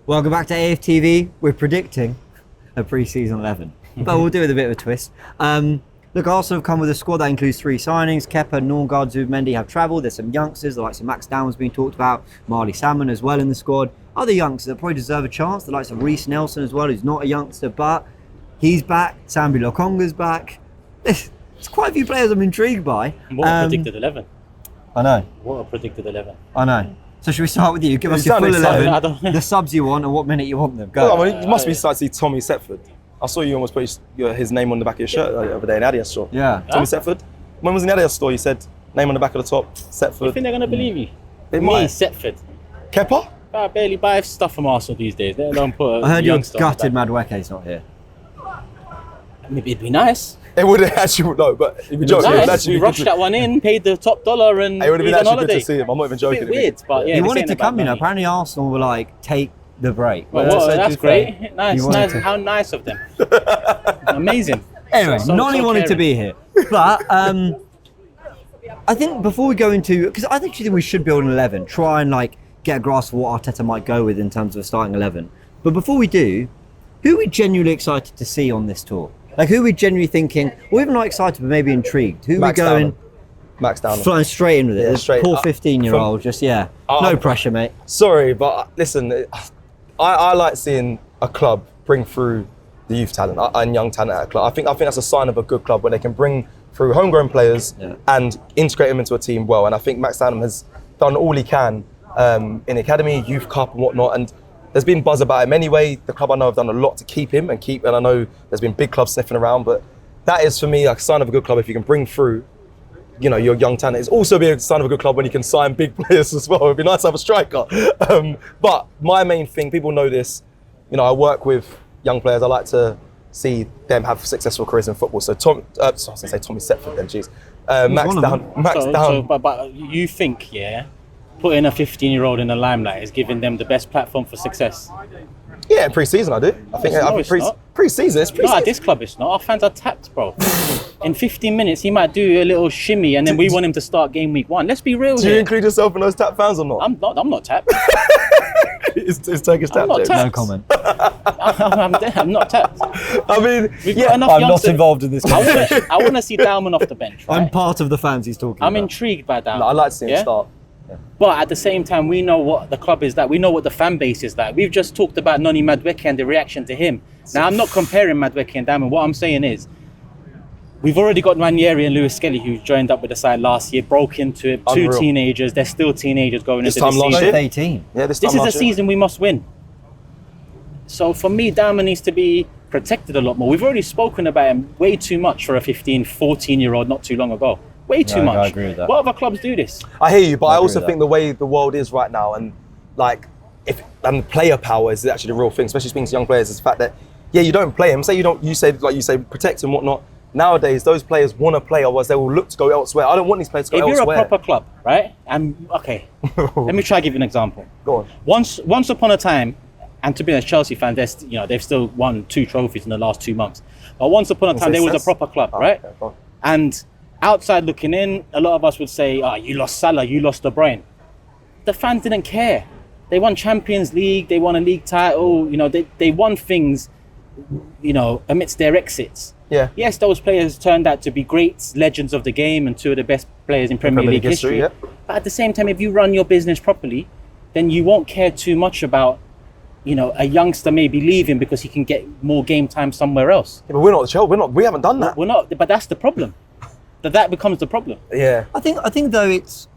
Welcome back to AFTV. We're predicting a pre-season 11, but we'll do it with a bit of a twist. Look, Arsenal have come with a squad that includes 3 signings. Kepa, Norgard, Zubimendi have travelled. There's some youngsters, the likes of Max Dowman's been talked about. Marley Salmon as well in the squad. Other youngsters that probably deserve a chance, the likes of Reece Nelson as well, who's not a youngster, but he's back. Sambi Lokonga's back. There's quite a few players I'm intrigued by. What a predicted 11. I know. What a predicted 11. I know. So should we start with you? Give us your full 11, the subs you want and what minute you want them. Go. Well, I mean, you must be excited to see Tommy Setford. I saw you almost put his name on the back of your shirt the other day in Adidas store. Yeah. Tommy Setford. When was in the Adidas store, you said name on the back of the top, Setford. You think they're going to believe you? They Me, might. Setford. Kepa? I barely buy stuff from Arsenal these days. They don't put I heard you're youngster gutted on the Madueke's not here. back. Maybe it'd be nice. It would have actually, no, but if you joke, it would Nice. actually We be rushed good that one in, paid the top dollar, and It would have he's been on actually holiday. good to see him. I'm not even joking. It's a bit weird, but yeah. He this wanted ain't to about come, money. apparently Arsenal were like, take the break. Well, So that's to be fair, great. Nice, he wanted nice. to- How nice of them. Amazing. Anyway, So Nonny wanted to caring. be here. But I think before we go into, because I actually think we should build an 11, try and like get a grasp of what Arteta might go with in terms of a starting 11. But before we do, who are we genuinely excited to see on this tour? Like who are we genuinely thinking, or even not excited but maybe intrigued? Who are we Max going Dowman. Max Dowman. flying straight in with it? Yeah, This straight. poor 15-year-old, just no pressure, mate. Sorry, but listen, I like seeing a club bring through the youth talent and young talent at a club. I think that's a sign of a good club when they can bring through homegrown players and integrate them into a team well. And I think Max Dowman has done all he can in the academy, youth cup and whatnot. And there's been buzz about him anyway. The club I know have done a lot to keep him and I know there's been big clubs sniffing around, but that is for me like a sign of a good club if you can bring through, you know, your young talent. It's also be a sign of a good club when you can sign big players as well. It'd be nice to have a striker. But my main thing, people know this, you know, I work with young players. I like to see them have successful careers in football. So I was going to say Tommy Setford then, jeez. Max Down. But you think, putting a 15-year-old in the limelight is giving them the best platform for success? Yeah, pre-season I do. I think it's not. pre-season. It's pre-season. No, at this club it's not. Our fans are tapped, bro. In 15 minutes, he might do a little shimmy, and then we want him to start game week 1. Let's be real Do here. you include yourself in those tap fans or not? I'm not tapped. It's Turkish tap. I'm not James. tapped. No comment. I'm not tapped. I mean, We've got enough I'm not youngsters. involved in this conversation. I want to see Dowman off the bench. Right? I'm part of the fans he's talking I'm about. intrigued by Dowman. I like to see him start. But at the same time, we know what the club is like. We know what the fan base is like. We've just talked about Noni Madueke and the reaction to him. Now, I'm not comparing Madueke and Dowman. What I'm saying is, we've already got Ranieri and Lewis Skelly, who joined up with the side last year, broke into it. Unreal. 2 teenagers. They're still teenagers going This into time this last season. year? 18. Yeah, This is a season we must win. So for me, Dowman needs to be protected a lot more. We've already spoken about him way too much for a 15, 14-year-old not too long ago. Way too much. I agree with that. What other clubs do this? I hear you, but I agree also with think the way the world is right now, and like, player power is actually the real thing, especially speaking to young players, is the fact that you don't play him. You say protect and whatnot. Nowadays, those players want to play, otherwise they will look to go elsewhere. I don't want these players to go If elsewhere. you're a proper club, right? Okay. Let me try to give you an example. Go on. Once upon a time, and to be honest, Chelsea fan, they've still won 2 trophies in the last 2 months. But once upon a time, they was a proper club, right? Okay, go on. And outside looking in, a lot of us would say, you lost Salah, you lost De Bruyne. The fans didn't care. They won Champions League, they won a league title, they won things, amidst their exits. Yeah. Yes, those players turned out to be great legends of the game and 2 of the best players in Premier League history. Yeah. But at the same time, if you run your business properly, then you won't care too much about, a youngster maybe leaving because he can get more game time somewhere else. Yeah, but we're not the Chelsea. We haven't done that. We're not, but that's the problem. That becomes the problem. Yeah. I think though it's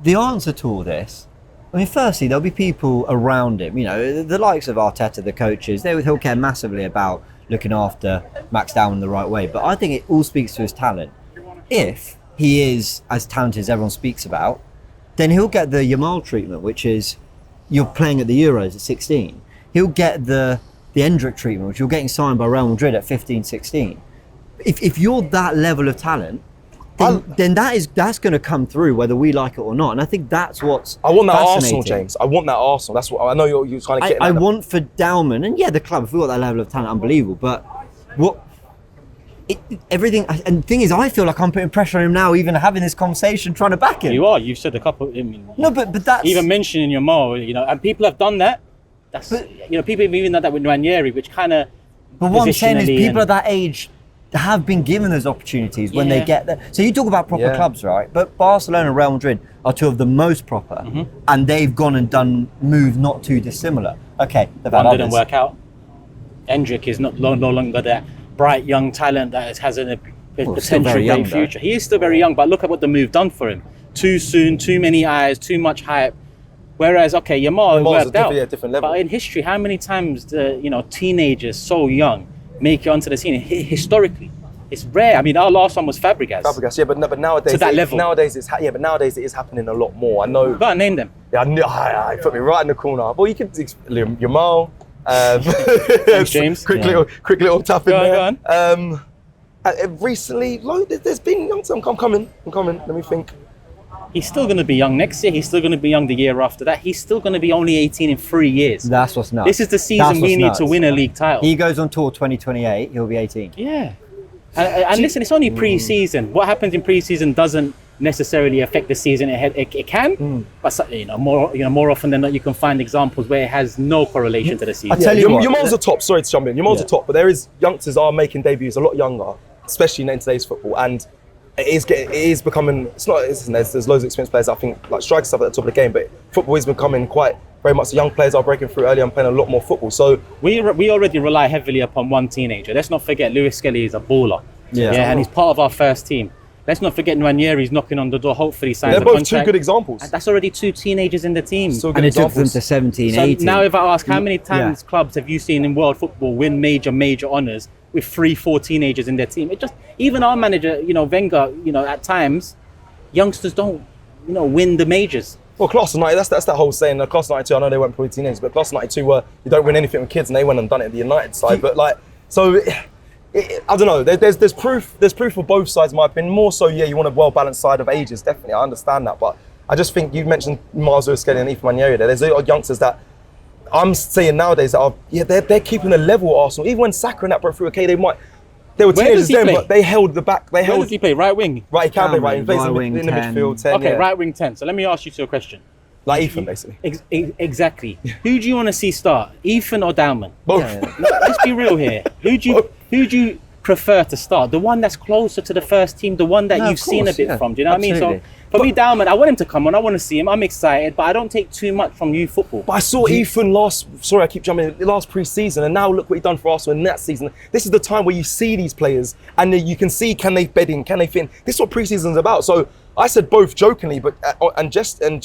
the answer to all this. I mean, firstly, there'll be people around him. The likes of Arteta, the coaches. He'll care massively about looking after Max Dowman the right way. But I think it all speaks to his talent. If he is as talented as everyone speaks about, then he'll get the Yamal treatment, which is you're playing at the Euros at 16. He'll get the Endrick treatment, which you're getting signed by Real Madrid at 15, 16. If you're that level of talent, then that's going to come through whether we like it or not. And I think that's what's I want that Arsenal, fascinating. James. I want that Arsenal. That's what I know you're trying to get. I want for Dowman, and the club, if we've got that level of talent, unbelievable. But everything, and the thing is, I feel like I'm putting pressure on him now, even having this conversation, trying to back him. You are. You've said a couple. No, but that's even mentioning your Mo, and people have done that. That's people even know that with Ranieri, which kind of. But what I'm saying is, people at that age have been given those opportunities when they get there. So you talk about proper clubs, right? But Barcelona and Real Madrid are two of the most proper, and they've gone and done moves not too dissimilar. Okay, one didn't work out. Endrick is no longer that bright young talent that has a potential great future. He is still very young, but look at what the move done for him. Too soon, too many eyes, too much hype. Whereas, okay, Yamal worked out. Different level. But in history, how many times teenagers so young make it onto the scene? Historically, it's rare. I mean, our last one was Fabregas. Fabregas, yeah, but nowadays, to that level. Nowadays it is happening a lot more. I know. Go on, name them. Yeah, I put me right in the corner. Well, you could Yamal. Thanks, James. Quick little tap in there. Go on. Recently, there's been young. I'm coming. Let me think. He's still going to be young next year. He's still going to be young the year after that. He's still going to be only 18 in 3 years. That's what's nuts. This is the season we need to win a league title. He goes on tour 2028. He'll be 18. Yeah. And listen, it's only pre-season. What happens in pre-season doesn't necessarily affect the season ahead. It can, but more often than not, you can find examples where it has no correlation to the season. I tell you, Yamal's a top. Sorry to jump in. Yamal's a top, but there is youngsters are making debuts a lot younger, especially in today's football, and it is becoming. There's loads of experienced players. I think like strikers stuff at the top of the game, but football is becoming quite very much. The young players are breaking through early and playing a lot more football. So we already rely heavily upon one teenager. Let's not forget Lewis Skelly is a baller. Yeah, and he's part of our first team. Let's not forget Ranieri's knocking on the door. Hopefully, signs a contract. They're both two good examples. And that's already 2 teenagers in the team. And it took them to 17, so 18. Now, if I ask, how many times clubs have you seen in world football win major honours with 3-4 teenagers in their team? It just even our manager, Wenger, at times, youngsters don't, win the majors. Well, class of 90, that's that whole saying. Class of 92, I know they weren't probably teenagers, but class of 92 were you don't win anything with kids, and they went and done it at the United side. But I don't know. There's proof. There's proof for both sides, in my opinion. More so, you want a well-balanced side of ages. Definitely, I understand that. But I just think you mentioned Miles Lewis-Skelly and Ethan Ranieri there. There's a lot of youngsters that I'm seeing nowadays that are they're keeping a level at Arsenal. Even when Saka and that broke through, okay, they were teenagers then, but they held the back. Where does he play? Right wing. Right, he can play right. He plays in the midfield 10. Okay, right wing 10. So let me ask you a question. Like Ethan, basically. Exactly. Who do you want to see start, Ethan or Dowman? Both. Let's be real here. Who do you prefer to start? The one that's closer to the first team, the one that you've seen a bit from. Do you know what I mean? So for me, Dowman, I want him to come on. I want to see him. I'm excited, but I don't take too much from youth football. But I saw Ethan last pre-season, and now look what he's done for Arsenal in that season. This is the time where you see these players, and you can see can they bed in, can they fit in. This is what pre-season's about. So I said both jokingly, but and gesturing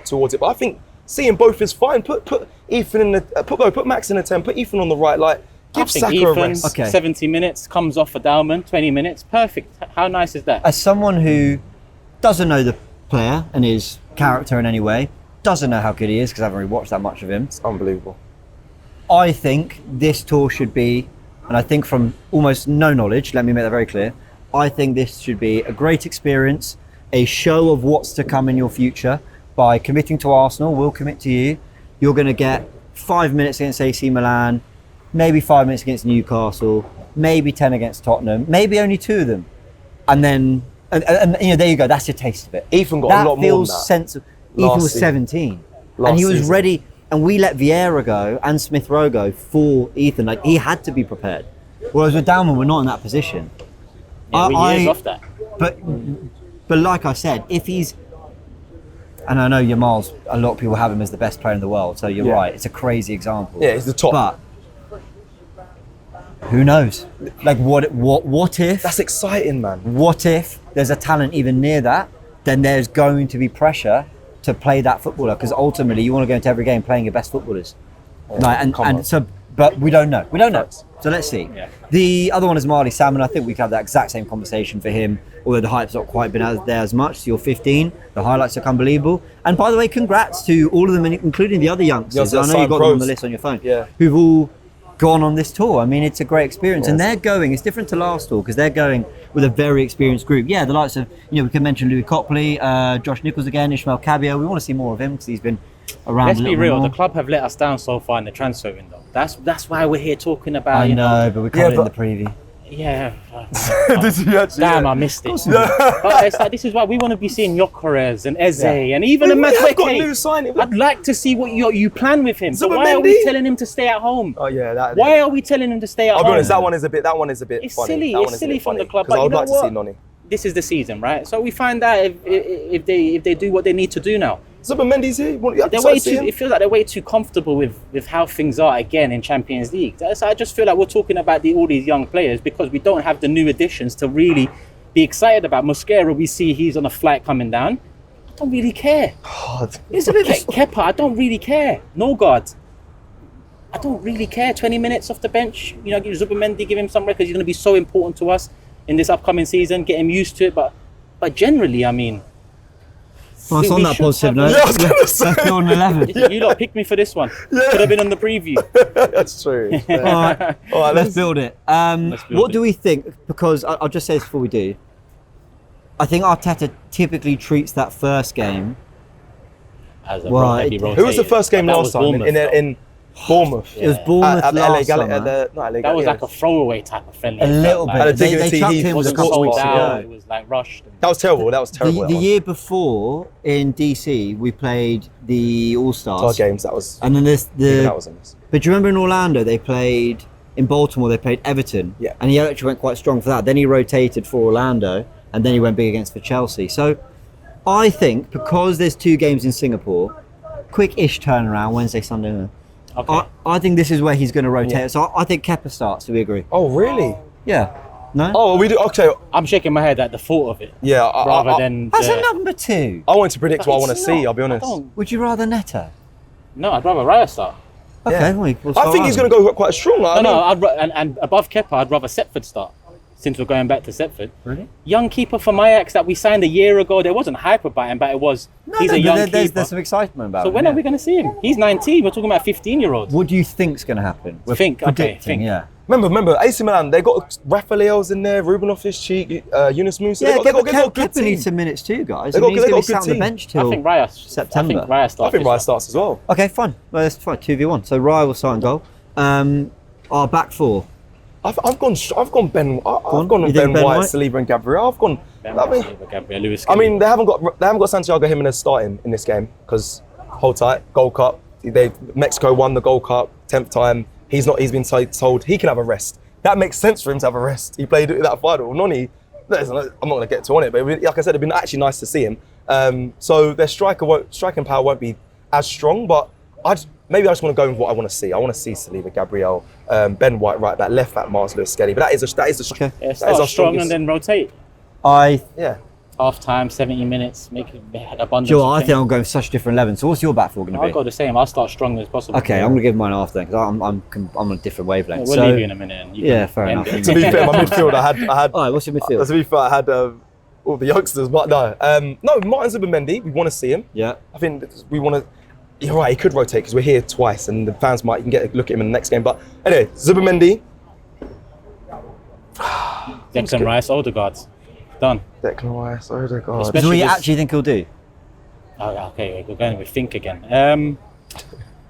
towards it. But I think seeing both is fine. Put Ethan in the put Max in the 10. Put Ethan on the right. Give Saka a rest. Okay. 70 minutes comes off for Dowman. 20 minutes, perfect. How nice is that? As someone who doesn't know the player and his character in any way, doesn't know how good he is because I haven't really watched that much of him. It's unbelievable. I think this tour should be, and I think from almost no knowledge, let me make that very clear, I think this should be a great experience, a show of what's to come in your future. By committing to Arsenal, we'll commit to you. You're going to get 5 minutes against AC Milan, maybe 5 minutes against Newcastle, maybe 10 against Tottenham, maybe only 2 of them. And then, and there you go, that's your taste of it. Ethan got a lot more than that. Sensible. Ethan was 17. And he was ready, and we let Vieira go and Smith Rowe go for Ethan. He had to be prepared. Whereas with Dowman, we're not in that position. Yeah, we're years off that. But like I said, if he's, and I know Yamal's, a lot of people have him as the best player in the world, so you're right, it's a crazy example. Yeah, he's the top. But who knows? What if? That's exciting, man. What if there's a talent even near that? Then there's going to be pressure to play that footballer, because ultimately you want to go into every game playing your best footballers. But we don't know. We don't know. So let's see. Yeah. The other one is Marley Salmon. I think we could have that exact same conversation for him, although the hype's not quite been out there as much. So you're 15. The highlights look unbelievable. And by the way, congrats to all of them, including the other youngsters. I know you've got them on the list on your phone. Yeah. Who've all gone on this tour. I mean, it's a great experience. Yes. And they're going, it's different to last tour because they're going with a very experienced group. Yeah, the likes of, we can mention Louis Copley, Josh Nichols again, Ishmael Cabio. We want to see more of him because he's been around. Let's be real, the club have let us down so far in the transfer window. That's why we're here talking about. I know, but we covered it in the preview. Yeah. Did you actually? Damn, Yeah. I missed it. But it's like, this is why we want to be seeing Gyökeres and Eze and even a We have got Madueke. new signing. I'd like to see what you plan with him. So Zubimendi? why are we telling him to stay at home? Oh yeah, that. Why are we telling him to stay at I'll home? be honest. That one is a bit. It's funny. silly. That It's one is a silly bit from the funny, club. 'cause But I would you know like to what? see Noni. This is the season, right? So we find out if they do what they need to do now. Zubimendi's here. They're way too. It feels like they're way too comfortable with how things are again in Champions League. So I just feel like we're talking about all these young players because we don't have the new additions to really be excited about. Mosquera, we see he's on a flight coming down. I don't really care. God. It's a bit Kepa. I don't really care. Norgard. I don't really care. 20 minutes off the bench. You know, give Zubimendi, give him some records. He's going to be so important to us in this upcoming season. Get him used to it. But generally, I mean. Well, it's we on that should positive have- note. Yeah, I was gonna say. Let's go on 11. You lot picked me for this one. Could have been on the preview. That's true. All right, All right, let's build it. build What it. do we think? Because I'll just say this before we do. I think Arteta typically treats that first game. As a Well, heavy who Who was the rotator. first game That last was time Bournemouth, though. in Bournemouth? It was Bournemouth At the last LA summer. not LA That was yeah. like a throwaway type of friendly. A little Had a bit. They dignity, chucked he him It with a wasn't couple couple sold weeks weeks out. ago. It was like rushed. That was terrible. That was terrible. The that one. year before in DC, we played the All Our Stars. games. That was. And then there's Even that was a miss. But do you remember in Orlando they played in Baltimore? They played Everton. Yeah. And he actually went quite strong for that. Then he rotated for Orlando, and then he went big against for Chelsea. So I think because there's 2 games in Singapore, quick-ish turnaround Wednesday, Sunday. Okay. I think this is where he's going to rotate. Yeah. So I think Kepa starts. Do we agree? Oh really? Yeah. No. Oh, we do. Okay. I'm shaking my head at the thought of it. Yeah. Rather than. As the- a number 2, I want to predict what I want to It's see. not. I'll be honest. I don't- would you rather Neto? No, I'd rather Raya start. Okay. Yeah. We'll I think he's going to go quite strong. Like, No, I mean, and above Kepa, I'd rather Setford start. Since we're going back to Setford. Really? Young keeper from Ajax that we signed a year ago. There wasn't hype about him, but it was. He's a young keeper. There's some excitement about So him. when are we going to see him? He's 19. We're talking about 15-year-olds. What do you think's going to happen? We're Think, okay, predicting, think. yeah. remember, AC Milan. They got Rafael's in there, Ruben Loftus-Cheek, Yunus Musa. Yeah, they got a good Kepa needs team. some minutes too, guys. They I got- mean, he's they going got to be a sat good on the team. bench I till think Raya. September. I think Raya starts. I think this Raya one. starts as well. Okay, fine. Well, that's fine. 2v1. So Raya will start and goal. Our back 4. I've gone Ben. I've gone You on think Ben White, White? Saliba, and Gabriel. I've gone. Ben I mean, Silva, Gabriel Lewis. I mean, they haven't got Santiago Jimenez starting in this game because hold tight, Gold Cup. Mexico won the Gold Cup 10th time. He's been told he can have a rest. That makes sense for him to have a rest. He played that final. Noni, I'm not going to get to on it, but like I said, it'd been actually nice to see him. So their striking power won't be as strong, but maybe I just want to go with what I want to see. I want to see Saliba, Gabriel, Ben White right back, left back, Mars Lewis, Skelly. But that is Okay. Yeah, that start is our strong and strongest. then rotate. Yeah. Half time, 70 minutes, make it abundance. Joe, of I things. think I'm going for such a different 11. So what's your back 4 going to I'll be? go the same. I'll start strong as possible. Okay, I'm going to give mine half then because I'm on a different wavelength. We'll so, leave you in a minute. And you Yeah, can fair end enough. it. To be fair, my midfield, I had. All right, what's your midfield? To be fair, I had all the youngsters, but no, Martin Zubimendi. We want to see him. Yeah. I think we want to. You're right. He could rotate because we're here twice, and the fans might get a look at him in the next game. But anyway, Zubimendi, Declan Rice, Odegaard. Done. Declan Rice, Odegaard. Especially So what do you this- actually think he'll do? Oh, okay, we're going with think again.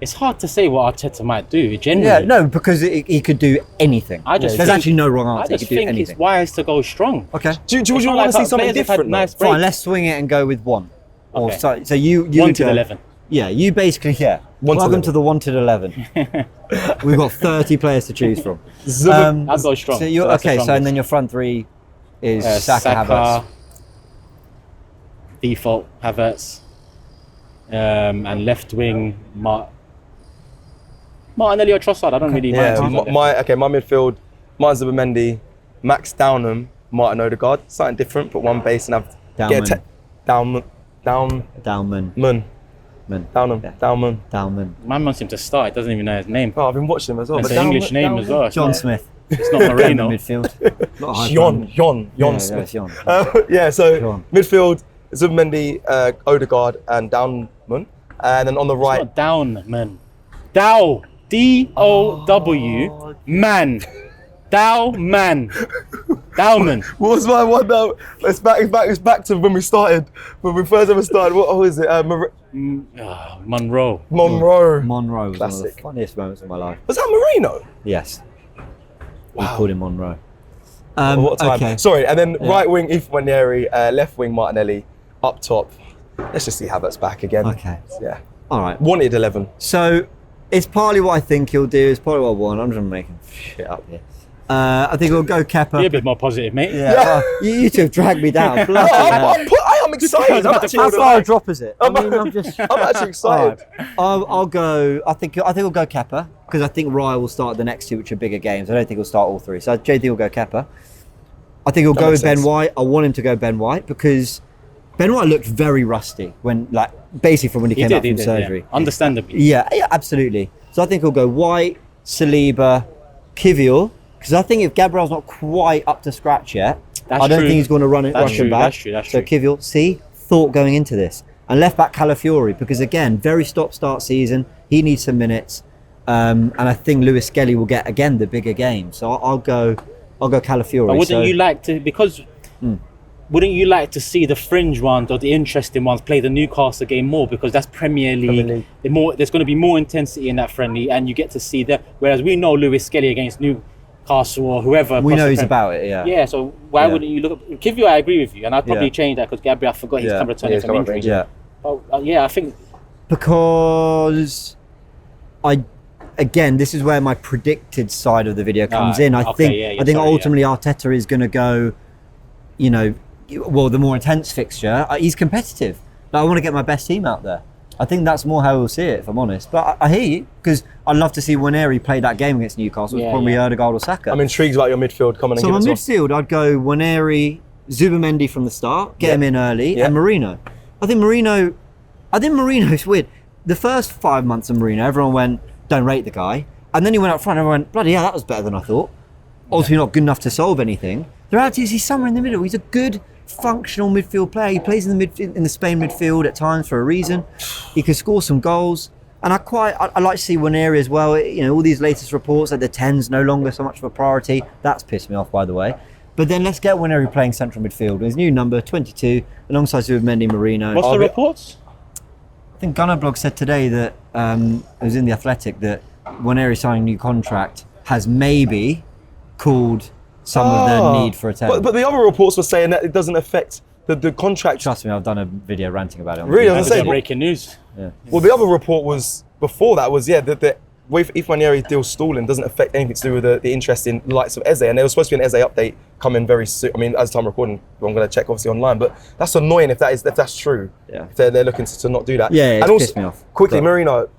It's hard to say what Arteta might do. Generally, Yeah, no, because he could do anything. I just There's think- actually no wrong I answer. He just could do think anything. it's wise to go strong. Okay. Do you It's want not to like see our something players have had different? nice Fine, breaks. let's swing it and go with 1. Or Okay. so you 1 to go- 11. Yeah, you basically, yeah. 1 to Welcome 11. to the wanted 11. We've got 30 players to choose from. I'll go strong. So you're that's the okay. So and strongest. then your front 3 is Saka, Saka, Havertz. default Havertz, and left wing Martinelli or Trossard. I don't really mind. Yeah, who's on left. my midfield, Martin Zubimendi, Max Downham, Martin Odegaard. Something different, put one base and have Dowman. Dowman. Dowman. Dowman. Man wants him to start. He doesn't even know his name. Oh, I've been watching him as well. It's but an English name Dowman- as well. It's John not- Smith. It's not In the Moreno. midfield. Not high Jon flying. Smith. Yeah, Jon. Yeah, so Jon. midfield, Zubimendi, Odegaard, and Downman. And then on the It's right, not Dowman. Dow. D-O-W. Man. Dowman. Dowman. what was my one now? It's back to when we started. When we first ever started. What was it? Monroe. Monroe. Monroe was one of the Classic. funniest moments of my life. Was that Marino? Yes. We called him Monroe. What time? Okay. Sorry, and then right wing Ifmanieri, left wing Martinelli, up top. Let's just see Havertz back again. Okay. Yeah. All right. Wanted 11. So it's partly what I think he'll do. It's partly what I want. I'm just making shit up here. I think he'll go Kepa. Be a bit more positive, mate. Yeah. Well, you two have dragged me down. Bloody hell. I'm excited. How far a drop is it? I mean, I'm actually excited. All right. I'll go. I think we'll go Kepa because I think Raya will start the next two, which are bigger games. I don't think he'll start all three. So JD will go Kepa. I think he'll go with Ben White. I want him to go Ben White because Ben White looked very rusty basically from when he came out from surgery. Yeah. Understandably. Yeah, absolutely. So I think he'll go White, Saliba, Kivior, because I think if Gabriel's not quite up to scratch yet, I don't think he's going to rush him back. That's so true. Kivior, thought going into this. And left back Calafiori, because again, very stop-start season. He needs some minutes. And I think Lewis Skelly will get, again, the bigger game. So I'll go Calafiori. But wouldn't you like to, because... Wouldn't you like to see the fringe ones or the interesting ones play the Newcastle game more, because that's Premier League. There's going to be more intensity in that friendly, and you get to see that. Whereas we know Lewis Skelly against Newcastle or whoever. We know he's about it, yeah. Yeah, so why wouldn't you look at Kivior? I agree with you, and I'd probably change that because Gabriel, I forgot he's come returning from injury. Yeah. But, I think because again, this is where my predicted side of the video comes in. I think ultimately Arteta is going to go, the more intense fixture. He's competitive. I want to get my best team out there. I think that's more how we'll see it, if I'm honest. But I hear you, because I'd love to see Waneri play that game against Newcastle. Probably Erdegaard or Saka. I'm intrigued about your midfield. Come on and give us midfield, I'd go Waneri, Zubamendi from the start, get him in early, and Marino. I think Marino's weird. The first 5 months of Marino, everyone went, don't rate the guy. And then he went up front and everyone went, bloody hell, that was better than I thought. Ultimately not good enough to solve anything. The reality is he's somewhere in the middle. He's a good functional midfield player. He plays in the Spain midfield at times for a reason. He can score some goals, and I like to see Waneri as well. All these latest reports that the 10's no longer so much of a priority. That's pissed me off, by the way. But then let's get Waneri playing central midfield with his new number 22 alongside Zubamendi, Marino. What's the reports? I think Gunnar Blog said today that it was in the Athletic that Waneri signing a new contract has maybe called some of the need for a 10. But the other reports were saying that it doesn't affect the contract. Trust me, I've done a video ranting about it. Really? I was saying, breaking news. Yeah. Well, the other report was before that was that with Ifmanieri deal stalling doesn't affect anything to do with the interest in the likes of Eze, and there was supposed to be an Eze update coming very soon. I mean, as time recording, I'm going to check obviously online, but that's annoying if that's true. Yeah. If they're looking to not do that. Yeah, and it's also, pissed me off. Quickly, Marino,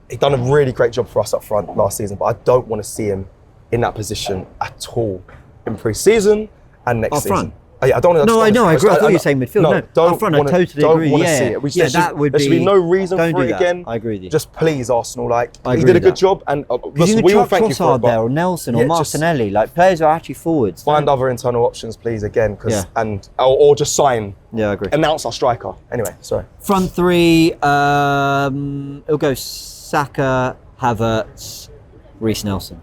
he done a really great job for us up front last season, but I don't want to see him in that position at all in pre-season and next season. I don't. No, I know. I agree. I thought you were saying midfield. No, up front. I totally agree. Don't want to see it. There should be no reason for it again. I agree with you. Just please, Arsenal. He did a good job, and we all thank you for it. There, or Nelson, or Martinelli, players are actually forwards. Find other internal options, please, again, or just sign. Yeah, I agree. Announce our striker. Anyway, sorry. Front three. It'll go Saka, Havertz, Reece Nelson.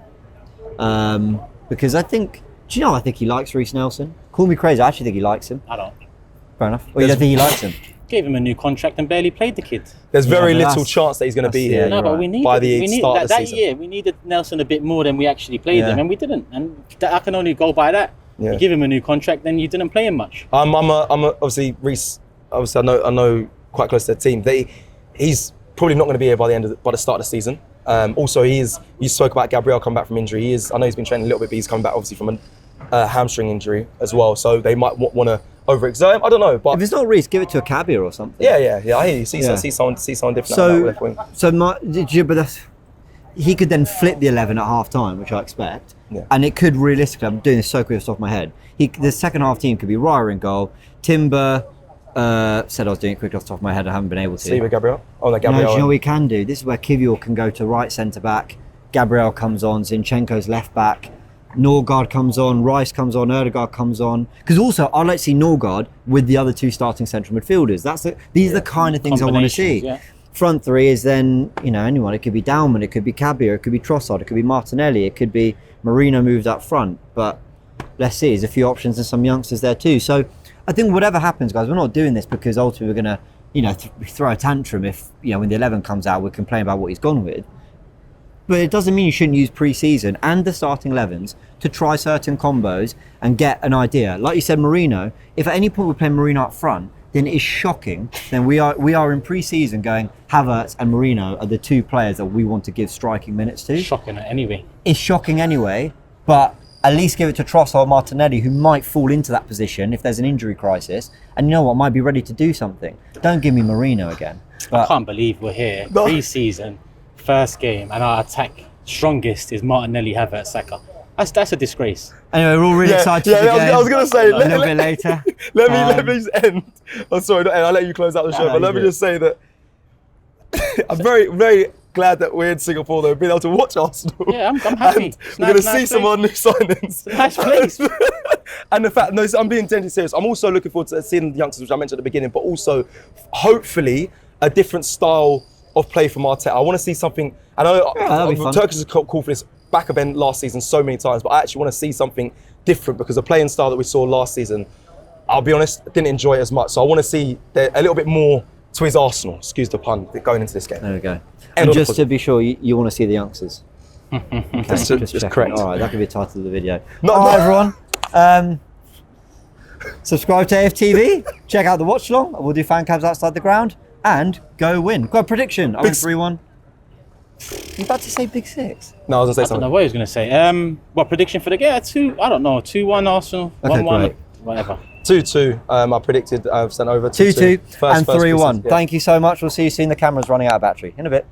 Because I think he likes Reece Nelson. Call me crazy, I actually think he likes him. I don't. Fair enough. Well, you don't think he likes him? Gave him a new contract and barely played the kid. There's very little chance that he's going to be here. No, but we needed, by the start of the season. That year, we needed Nelson a bit more than we actually played him, and we didn't. And I can only go by that. Yeah. You give him a new contract, then you didn't play him much. I'm obviously Reece. Obviously, I know quite close to the team. He's probably not going to be here by the start of the season. Also, you spoke about Gabriel coming back from injury. I know he's been training a little bit, but he's coming back obviously from a hamstring injury as well. So they might want to overexert him. I don't know. But if it's not Reece, give it to a Cabia or something. Yeah. I hear you. See someone different on that left wing. But he could then flip the 11 at half time, which I expect. Yeah. And it could realistically, I'm doing this so quick off the top of my head. The second half team could be Raya in goal, Timber. Said I was doing it quick off the top of my head. I haven't been able to. See with Gabriel? Oh, no, Gabriel. No, do you know what we can do? This is where Kivior can go to right centre back. Gabriel comes on. Zinchenko's left back. Norgard comes on. Rice comes on. Erdegaard comes on. Because also, I'd like to see Norgard with the other two starting central midfielders. These are the kind of things I want to see. Yeah. Front three is then anyone. It could be Dowman. It could be Cabia. It could be Trossard. It could be Martinelli. It could be Marino moved up front. But let's see. There's a few options and some youngsters there too. So. I think whatever happens, guys, we're not doing this because ultimately we're going to, throw a tantrum if, when the 11 comes out, we're complaining about what he's gone with. But it doesn't mean you shouldn't use pre-season and the starting 11s to try certain combos and get an idea. Like you said, Marino, if at any point we play Marino up front, then it is shocking. Then we are in pre-season going, Havertz and Marino are the two players that we want to give striking minutes to. Shocking anyway. It's shocking anyway, but at least give it to Trossard or Martinelli, who might fall into that position if there's an injury crisis, and you know what, might be ready to do something. Don't give me Marino again. I can't believe we're here, pre-season, first game, and our attack strongest is Martinelli, Havertz, Saka. That's a disgrace. Anyway, we're all really excited for the game. I was going to say, a little bit later. Let me just end. I'm sorry, not end. I'll let you close out the show, but let me just say that I'm very, very glad that we're in Singapore, though, being able to watch Arsenal. Yeah, I'm happy. And we're going to see some more new signings. Nice place. And the fact, no, I'm being genuinely serious. I'm also looking forward to seeing the youngsters, which I mentioned at the beginning, but also, hopefully, a different style of play from Arteta. I want to see something. I know Turkish is called for this back of end last season so many times, but I actually want to see something different because the playing style that we saw last season, I'll be honest, didn't enjoy it as much. So I want to see a little bit more to his Arsenal, excuse the pun, going into this game. There we go. And just to be sure, you want to see the youngsters. Okay, just correct. All right, that could be the title of the video. All right, everyone. Subscribe to AFTV. Check out the watch along. We'll do fan cabs outside the ground and go win. Got a prediction. I went 3-1. You about to say Big Six? No, I was going to say I don't know what he was going to say. What prediction for the game? I don't know. 2-1 Arsenal. 1-1. Whatever. 2-2. I predicted. I've sent over 2-2 and 3-1. Yeah. Thank you so much. We'll see you soon. The camera's running out of battery. In a bit.